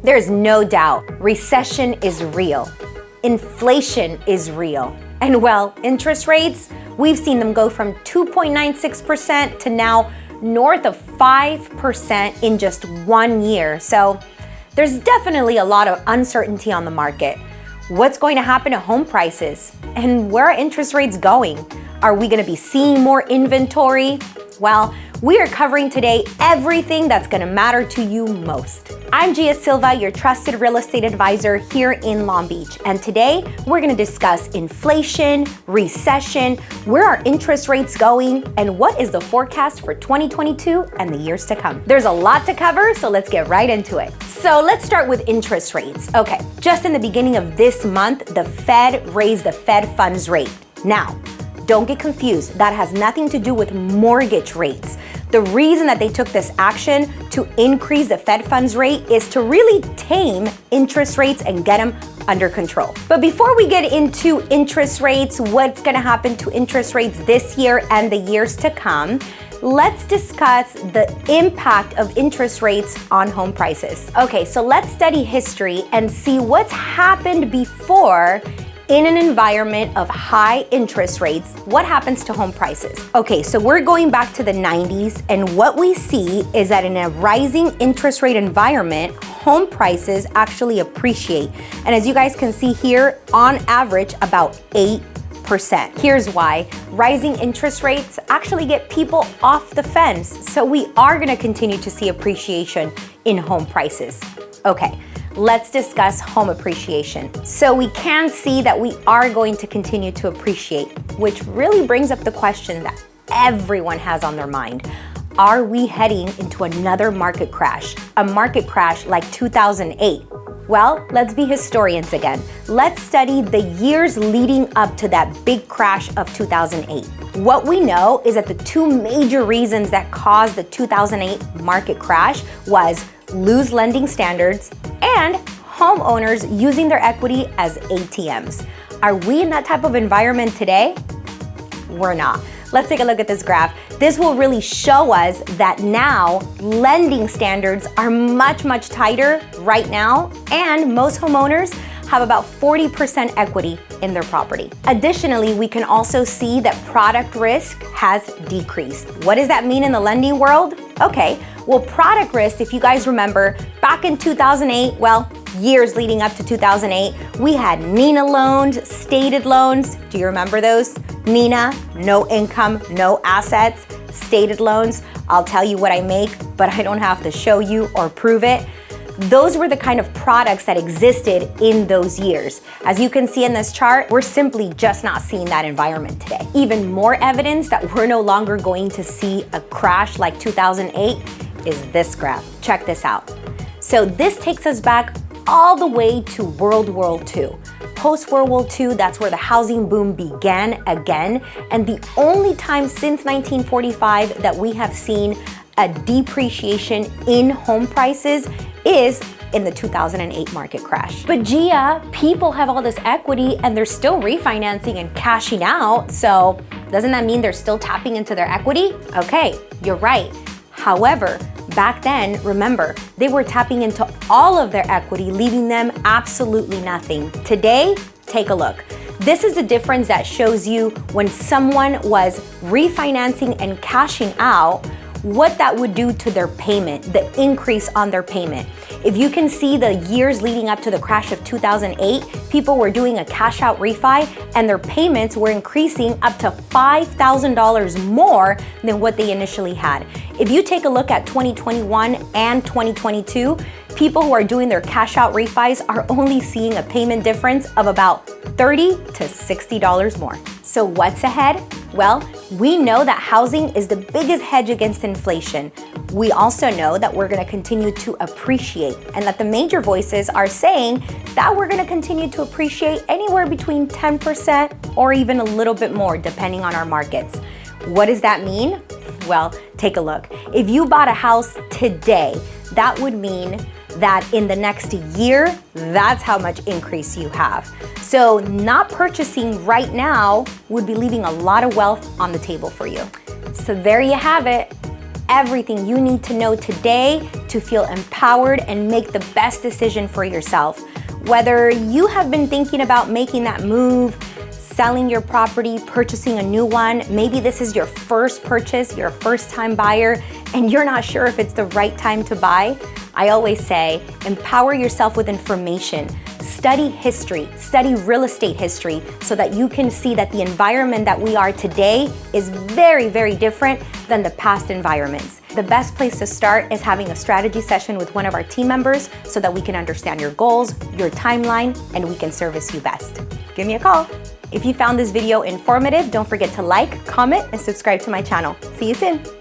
There's no doubt recession is real. Inflation is real. And well, interest rates, we've seen them go from 2.96% to now north of 5% in just 1 year. So there's definitely a lot of uncertainty on the market. What's going to happen to home prices? And where are interest rates going? Are we going to be seeing more inventory? Well, we are covering today everything that's going to matter to you most. I'm Gia Silva, your trusted real estate advisor here in Long Beach. And today we're going to discuss inflation, recession, where are interest rates going, and what is the forecast for 2022 and the years to come. There's a lot to cover, so let's get right into it. So let's start with interest rates. Okay, just in the beginning of this month, the Fed raised the Fed funds rate. Now, don't get confused. That has nothing to do with mortgage rates. The reason that they took this action to increase the Fed funds rate is to really tame interest rates and get them under control. But before we get into interest rates, what's going to happen to interest rates this year and the years to come, let's discuss the impact of interest rates on home prices. Okay, so let's study history and see what's happened before. In an environment of high interest rates, what happens to home prices? Okay, so we're going back to the 90s, and what we see is that in a rising interest rate environment, home prices actually appreciate. And as you guys can see here, on average, about 8%. Here's why. Rising interest rates actually get people off the fence. So we are gonna continue to see appreciation in home prices. Okay. Let's discuss home appreciation. So we can see that we are going to continue to appreciate, which really brings up the question that everyone has on their mind. Are we heading into another market crash? A market crash like 2008? Well, let's be historians again. Let's study the years leading up to that big crash of 2008. What we know is that the two major reasons that caused the 2008 market crash was loose lending standards and homeowners using their equity as ATMs. Are we in that type of environment today? We're not. Let's take a look at this graph. This will really show us that now lending standards are much, much tighter right now, and most homeowners have about 40% equity in their property. Additionally, we can also see that product risk has decreased. What does that mean in the lending world? Okay, well, product risk, if you guys remember, back in 2008, well, years leading up to 2008, we had NINA loans, stated loans. Do you remember those? NINA, no income, no assets, stated loans. I'll tell you what I make, but I don't have to show you or prove it. Those were the kind of products that existed in those years. As you can see in this chart, we're simply just not seeing that environment today. Even more evidence that we're no longer going to see a crash like 2008 is this graph. Check this out. So this takes us back all the way to World War II. Post-World War II, that's where the housing boom began again. And the only time since 1945 that we have seen a depreciation in home prices is in the 2008 market crash. But Gia, people have all this equity and they're still refinancing and cashing out. So doesn't that mean they're still tapping into their equity? Okay, you're right. However, back then, remember, they were tapping into all of their equity, leaving them absolutely nothing. Today, take a look. This is the difference that shows you when someone was refinancing and cashing out, what that would do to their payment, the increase on their payment. If you can see the years leading up to the crash of 2008, people were doing a cash out refi and their payments were increasing up to $5,000 more than what they initially had. If you take a look at 2021 and 2022, people who are doing their cash out refis are only seeing a payment difference of about $30 to $60 more. So what's ahead? Well, we know that housing is the biggest hedge against inflation. We also know that we're going to continue to appreciate, and that the major voices are saying that we're going to continue to appreciate anywhere between 10% or even a little bit more, depending on our markets. What does that mean? Well, take a look. If you bought a house today, that would mean that in the next year, that's how much increase you have. So not purchasing right now would be leaving a lot of wealth on the table for you. So there you have it. Everything you need to know today to feel empowered and make the best decision for yourself. Whether you have been thinking about making that move, selling your property, purchasing a new one, maybe this is your first purchase, you're a first-time buyer, and you're not sure if it's the right time to buy, I always say, empower yourself with information. Study history, study real estate history, so that you can see that the environment that we are today is very, very different than the past environments. The best place to start is having a strategy session with one of our team members so that we can understand your goals, your timeline, and we can service you best. Give me a call. If you found this video informative, don't forget to like, comment, and subscribe to my channel. See you soon.